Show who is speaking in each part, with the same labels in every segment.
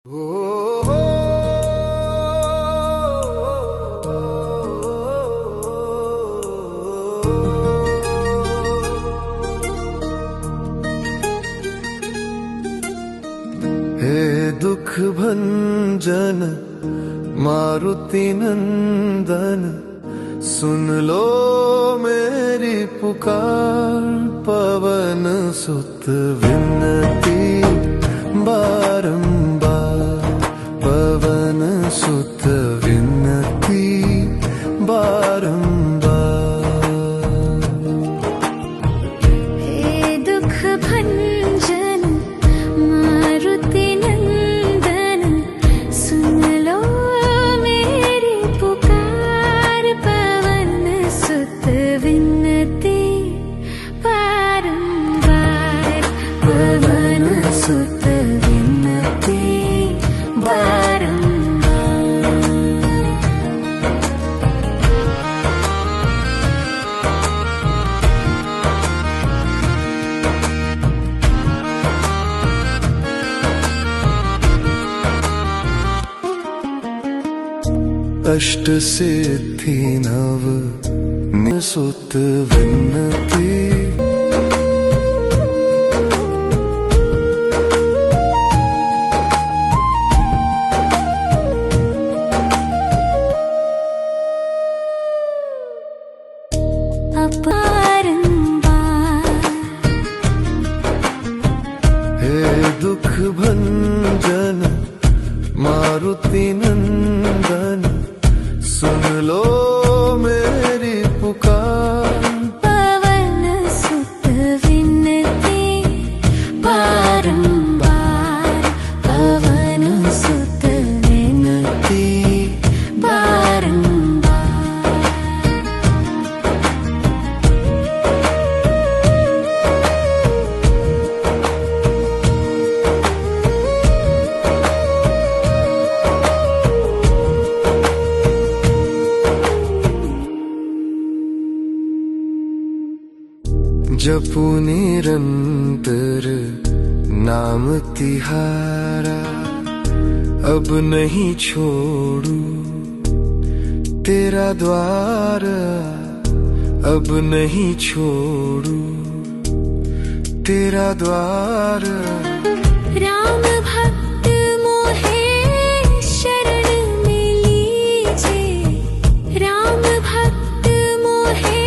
Speaker 1: हे दुख भंजन मारुति नंदन, सुन लो मेरी पुकार। पवन सुत विनती बारंबार, पवन सुत विनती बारंबार।
Speaker 2: हे दुख भंजन मारुति नंदन, सुन लो मेरी पुकार। पवन सुत विनती बारंबार, पवन सुत विनती बारंबार।
Speaker 1: अष्ट सिद्धि नव सुत विनती,
Speaker 2: बारंबार।
Speaker 1: हे दुख भंजन मारुति नंदन, सुन लो मेरी पुकार।
Speaker 2: पवन सुत विनती बारंबार, पवन सुत विनती बारंबार।
Speaker 1: जपू निरंतर नाम तिहारा, अब नहीं छोड़ू तेरा द्वार। अब नहीं छोड़ू तेरा द्वार।
Speaker 2: राम भक्त मोहे शरण में लीजे, राम भक्त मोहे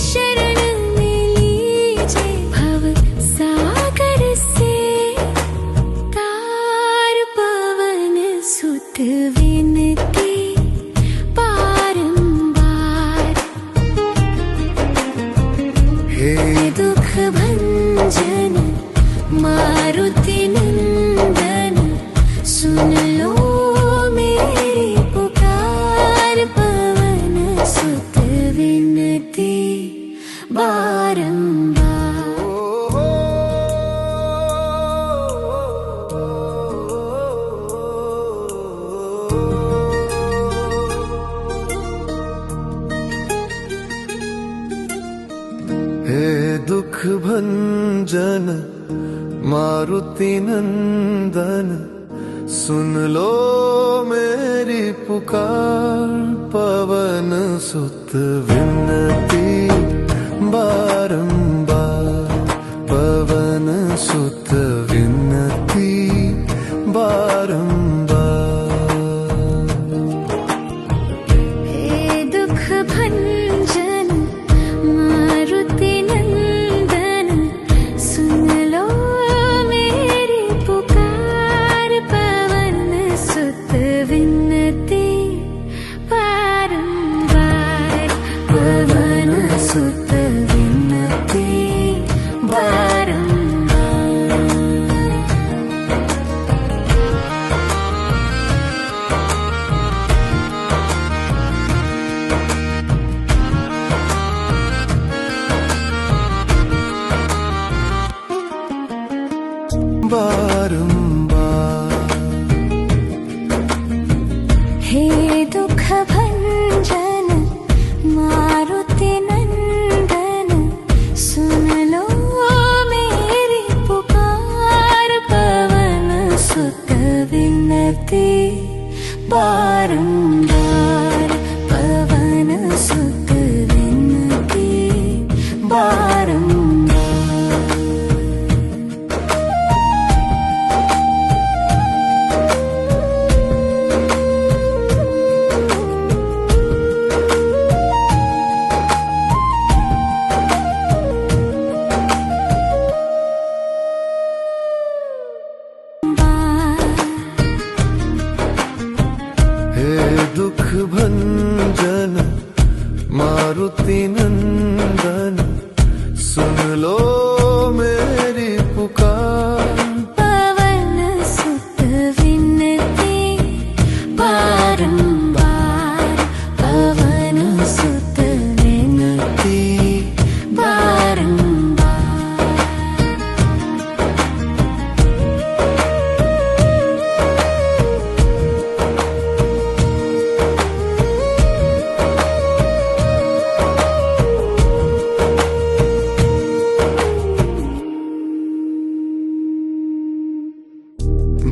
Speaker 2: शरण में लीजे। भव सागर से तार, पवन सुत विनती बारंबार।
Speaker 1: हे
Speaker 2: दुख भंजन मारुति नंदन, सुन लो मेरी पुकार। पवन सुत विनती बारंबार।
Speaker 1: हे दुख भंजन मारुति नंदन, सुन लो मेरी पुकार। पवन सुत विनती बारंबार, पवन सुत विनती बारंबार।
Speaker 2: हे दुख भंजन मारुति नंदन, सुन लो मेरी पुकार। पवन सुत विनती बारंबार, पवन सुत विनती बारंबार। विनती बारंबार पवन सुत विनती बारंबार।
Speaker 1: हे दुख भंजन मारुति नंदन, सुन लो मेरी पुकार।
Speaker 2: पवन सुत विनती बारंबार पवन सुत विनती बारंबार।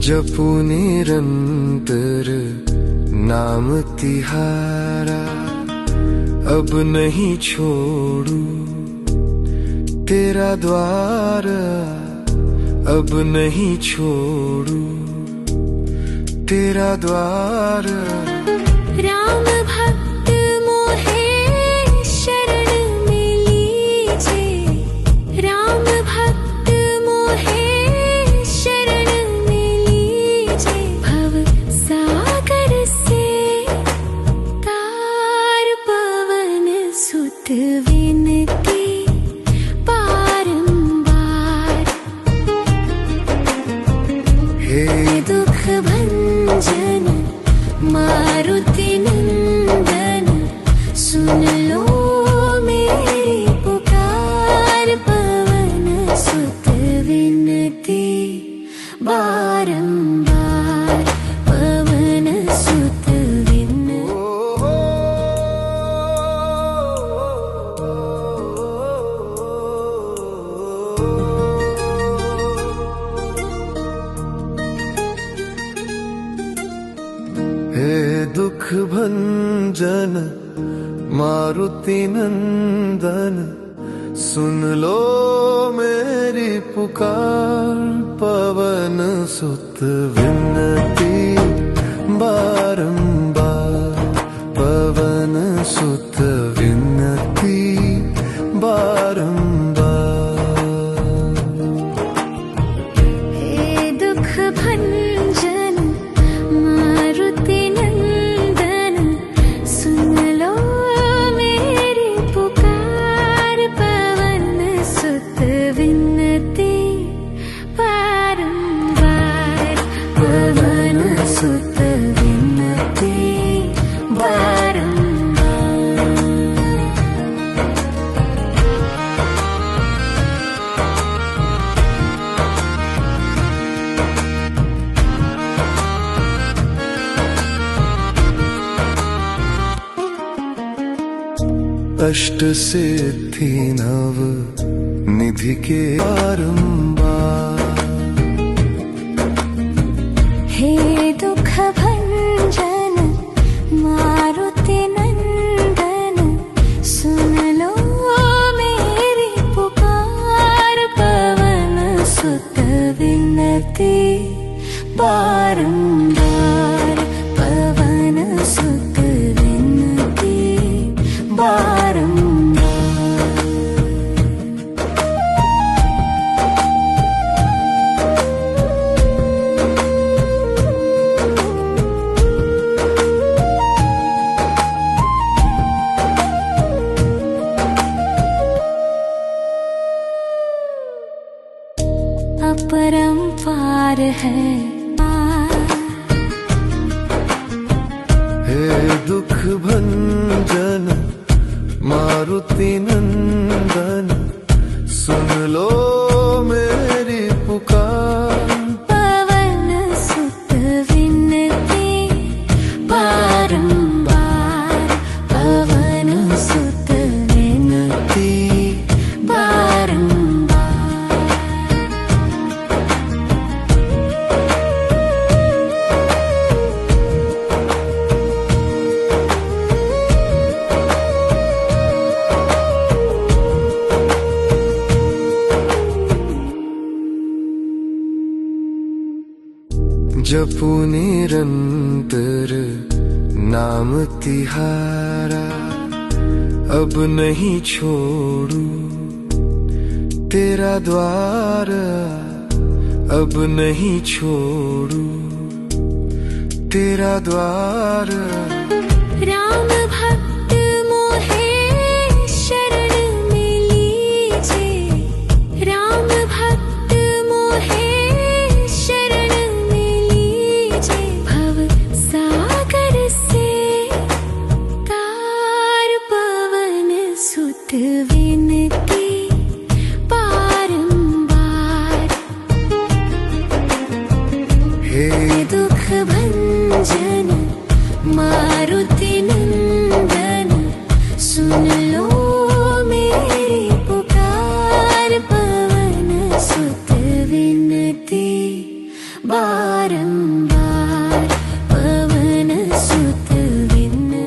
Speaker 1: जपू निरंतर नाम तिहारा, अब नहीं छोड़ू तेरा द्वार, अब नहीं छोड़ू तेरा द्वार।
Speaker 2: राम भक्त मोहे शरण में लीजे, राम भक्त मोहे शरण में लीजे। भव सागर से तार पवन सुत विनती बारंबार।
Speaker 1: हे
Speaker 2: दुख भंजन मारुति नंदन, सुन लो मेरी पुकार। पवन सुत विनती बारंबार पवन सुत विनती।
Speaker 1: हे दुख भंजन मारुति नंदन, सुन लो मेरी पुकार। पवन सुत विनती बारंबार पवन सुत विनती बारंबार।
Speaker 2: हे दुख भंजन मारुति नंदन, सुन लो मेरी पुकार। पवन सुत विनती बारंबार पवन सुत विनती बारंबार।
Speaker 1: अष्ट सिद्धि नव निधि के बारंबार।
Speaker 2: हे दुख भंजन मारुति नंदन, सुन लो मेरी पुकार। पवन सुत विनती बारंबार पवन सुत विनती बारंबार। अपरंपार है
Speaker 1: हे दुख भंजन मारुति नंदन, सुन लो मेरी पुकार।
Speaker 2: पवन सुत विनती बारंबार पवन सुत विनती बारंबार।
Speaker 1: जपू निरंतर नाम तिहारा, अब नहीं छोड़ू तेरा द्वार, अब नहीं छोड़ू तेरा द्वार।
Speaker 2: राम भक्त मोहे शरण में लीजे, राम भक्त मोहे शरण में लीजे। भव सागर से तार पवन सुत विनती बारंबार।
Speaker 1: हे
Speaker 2: दुख भंजन मारुति नंदन, सुन लो मेरी पुकार। पवन सुत विनती बारंबार, पवन सुत विनती।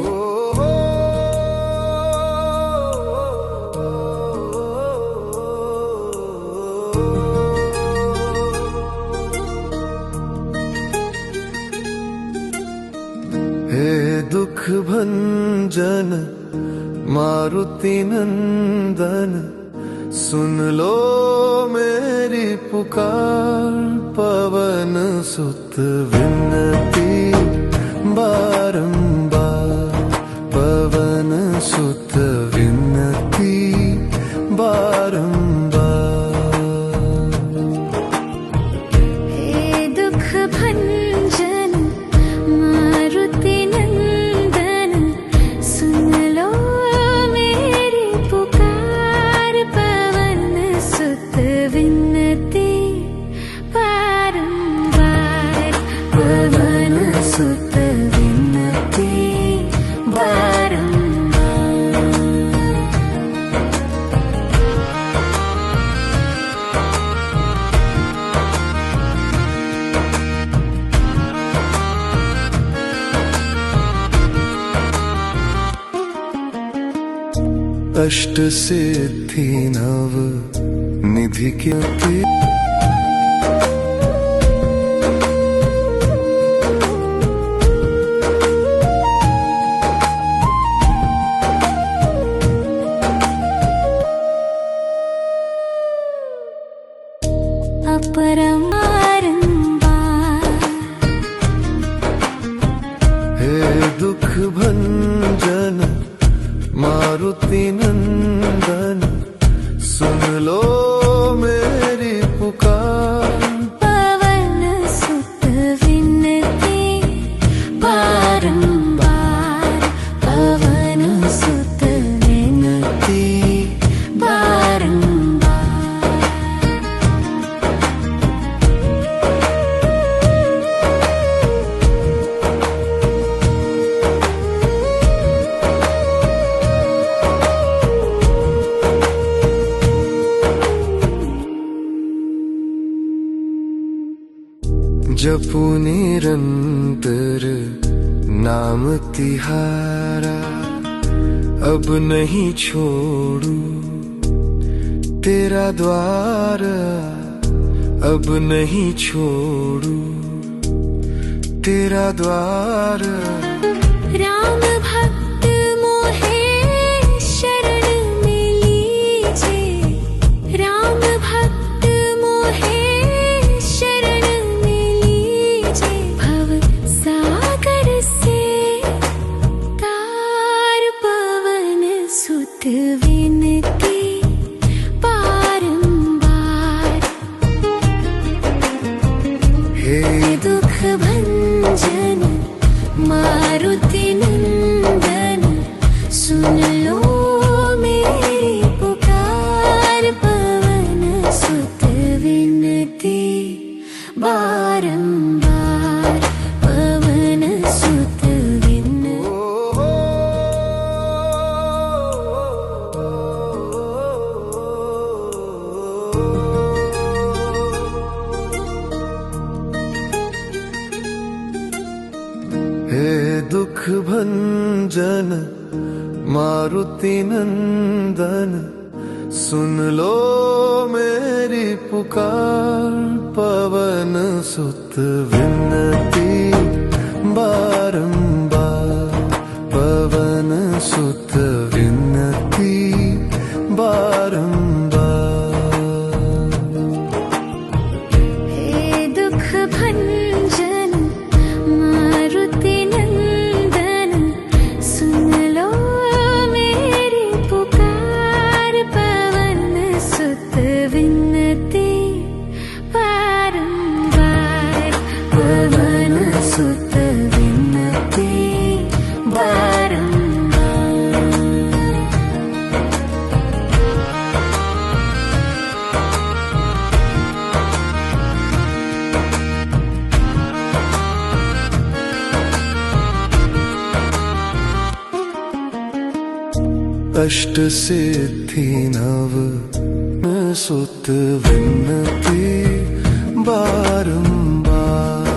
Speaker 1: हे दुख भंजन मारुति नंदन, सुन लो मेरी पुकार। पवन सुत विनती बारंबार, पवन सुत विनती बारंबार।
Speaker 2: हे दुख भंजन मारुति नंदन, सुन लो मेरी पुकार। पवन सुत विनती बारंबार, पवन सुत विनती बारंबार।
Speaker 1: अष्ट सिद्धि नव निधि के
Speaker 2: अपरमारंबार।
Speaker 1: हे दुख भंजन मारुति नंदन, सुन लो मेरी पुकार।
Speaker 2: पवन सुत विनती बारंबार, पवन सुत विनती बारंबार।
Speaker 1: जपू निरंतर नाम तिहारा, अब नहीं छोड़ू तेरा द्वार, अब नहीं छोड़ू तेरा द्वार।
Speaker 2: राम भक्त मोहे शरण में लीजे, राम भक्त मोहे शरण में लीजे। भव सागर से तार पवन सुत विनती बारंबार।
Speaker 1: हे
Speaker 2: दुख भंजन मारुति नंदन, सुन लो मेरी पुकार। पवन सुत विनती बारंबार, पवन सुत विनती।
Speaker 1: हे दुख भंजन मारुति नंदन, सुन लो मेरी पुकार। पवन सुत सुत विनती बारंबार पवन सुत विनती बारंबार।
Speaker 2: हे दुख भंजन मारुति नंदन सुन लो मेरी पुकार पवन सुत विनती बारंबार पवन सुत विनती बारंबार।
Speaker 1: अष्ट सिद्धि नव सुत विनती बारंबार।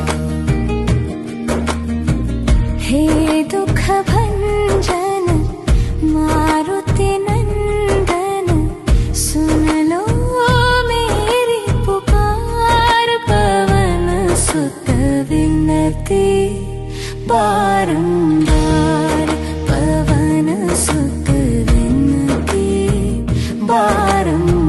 Speaker 2: हे दुख भंजन मारुति नंदन सुन लो मेरी पुकार पवन सुत विनती बारंबार पवन सुत विनती बारंबार।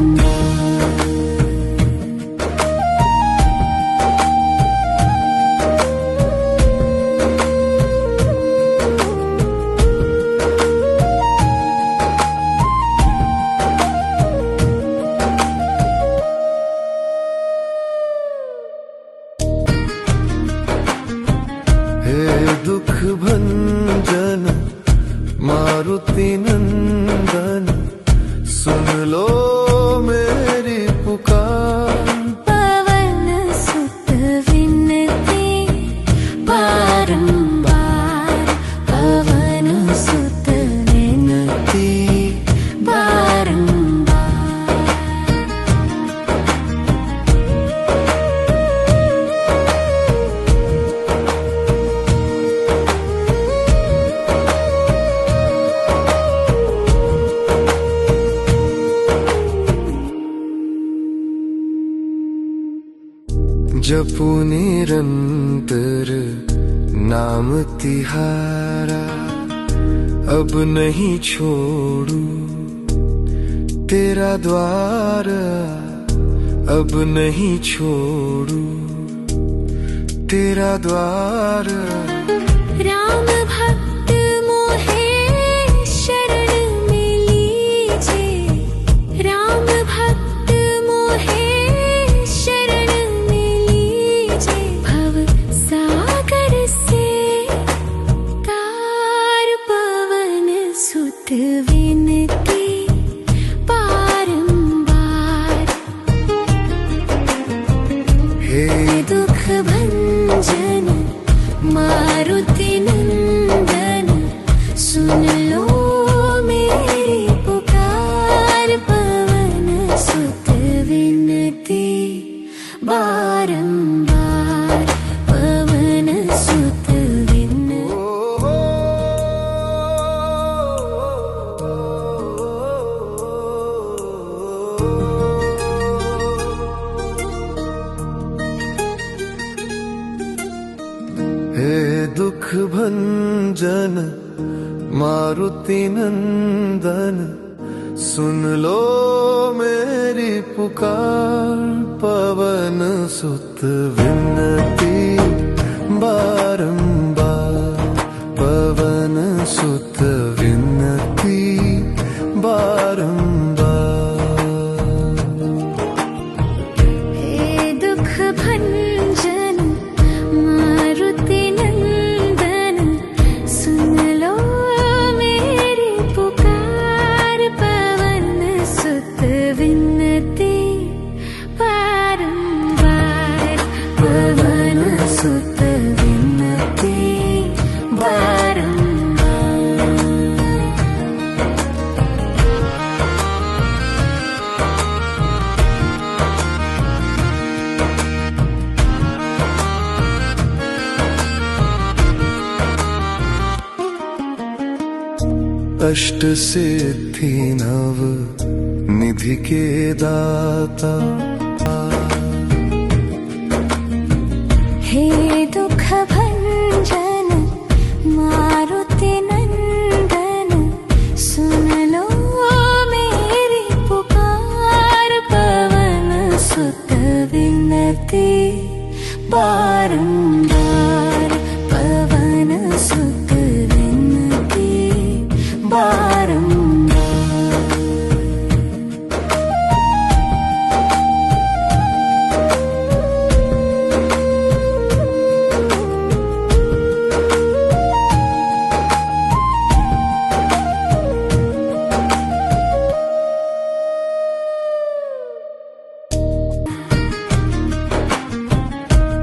Speaker 1: हे दुख भंजन मारुति नंदन सुन लो मेरी पुकार
Speaker 2: पवन सुत विनती बारंबार पवन सुत विनती बारंबार।
Speaker 1: जपू निरंतर नाम तिहारा अब नहीं छोड़ू तेरा द्वार अब नहीं छोड़ू तेरा द्वार।
Speaker 2: राम भक्त मोहे शरण में लीजिए राम भक्त मोहे शरण में लीजिए भव सागर से तार पवन सुत विनती बारंबार।
Speaker 1: हे
Speaker 2: दुख भंजन मारुति नंदन सुन लो मेरी पुकार पवन सुत विनती बारंबार पवन सुत विनती।
Speaker 1: हे दुख भंजन मारुति नंदन सुन लो मेरी पुकार पवन सुत विनती बारंबार पवन सुत विनती बारंबार।
Speaker 2: हे दुख भंजन मारुति नंदन सुन लो मेरी पुकार पवन सुत विनती बारंबार पवन सुत विनती बारंबार।
Speaker 1: अष्ट सिद्धि नव निधि के दाता
Speaker 2: हे दुख भंजन मारुति नंदन, सुन लो मेरी पुकार। पवन सुत विनती बारंबार, पवन सुत विनती बारंबार।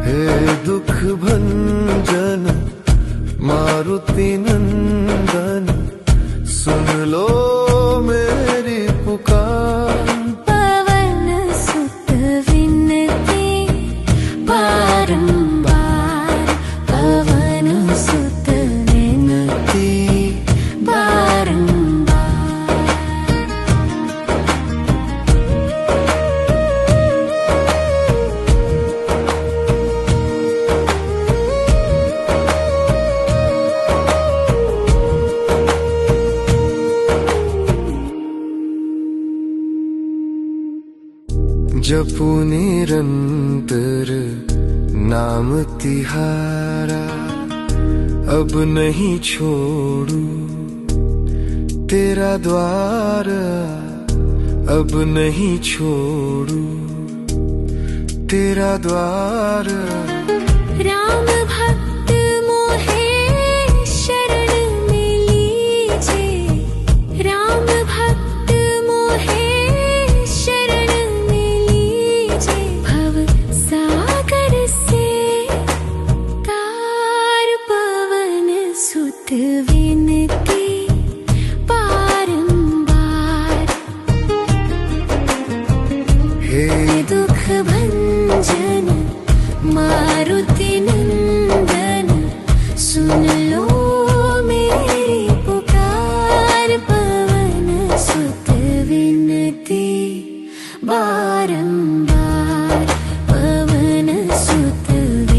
Speaker 1: हे दुख भंजन मारुति नंदन, सुन लो मेरी पुकार।
Speaker 2: पवन सुत विनती बारंबार, पवन सुत विनती बारंबार।
Speaker 1: जपू निरंतर नाम तिहारा, अब नहीं छोड़ू तेरा द्वार। अब नहीं छोड़ू तेरा द्वार।
Speaker 2: राम भक्त मोहे शरण में लीजे, राम भक्त मोहे शरण में लीजे। भव सागर से तार, पवन सुत विनती बारंबार।
Speaker 1: हे
Speaker 2: दुख भंजन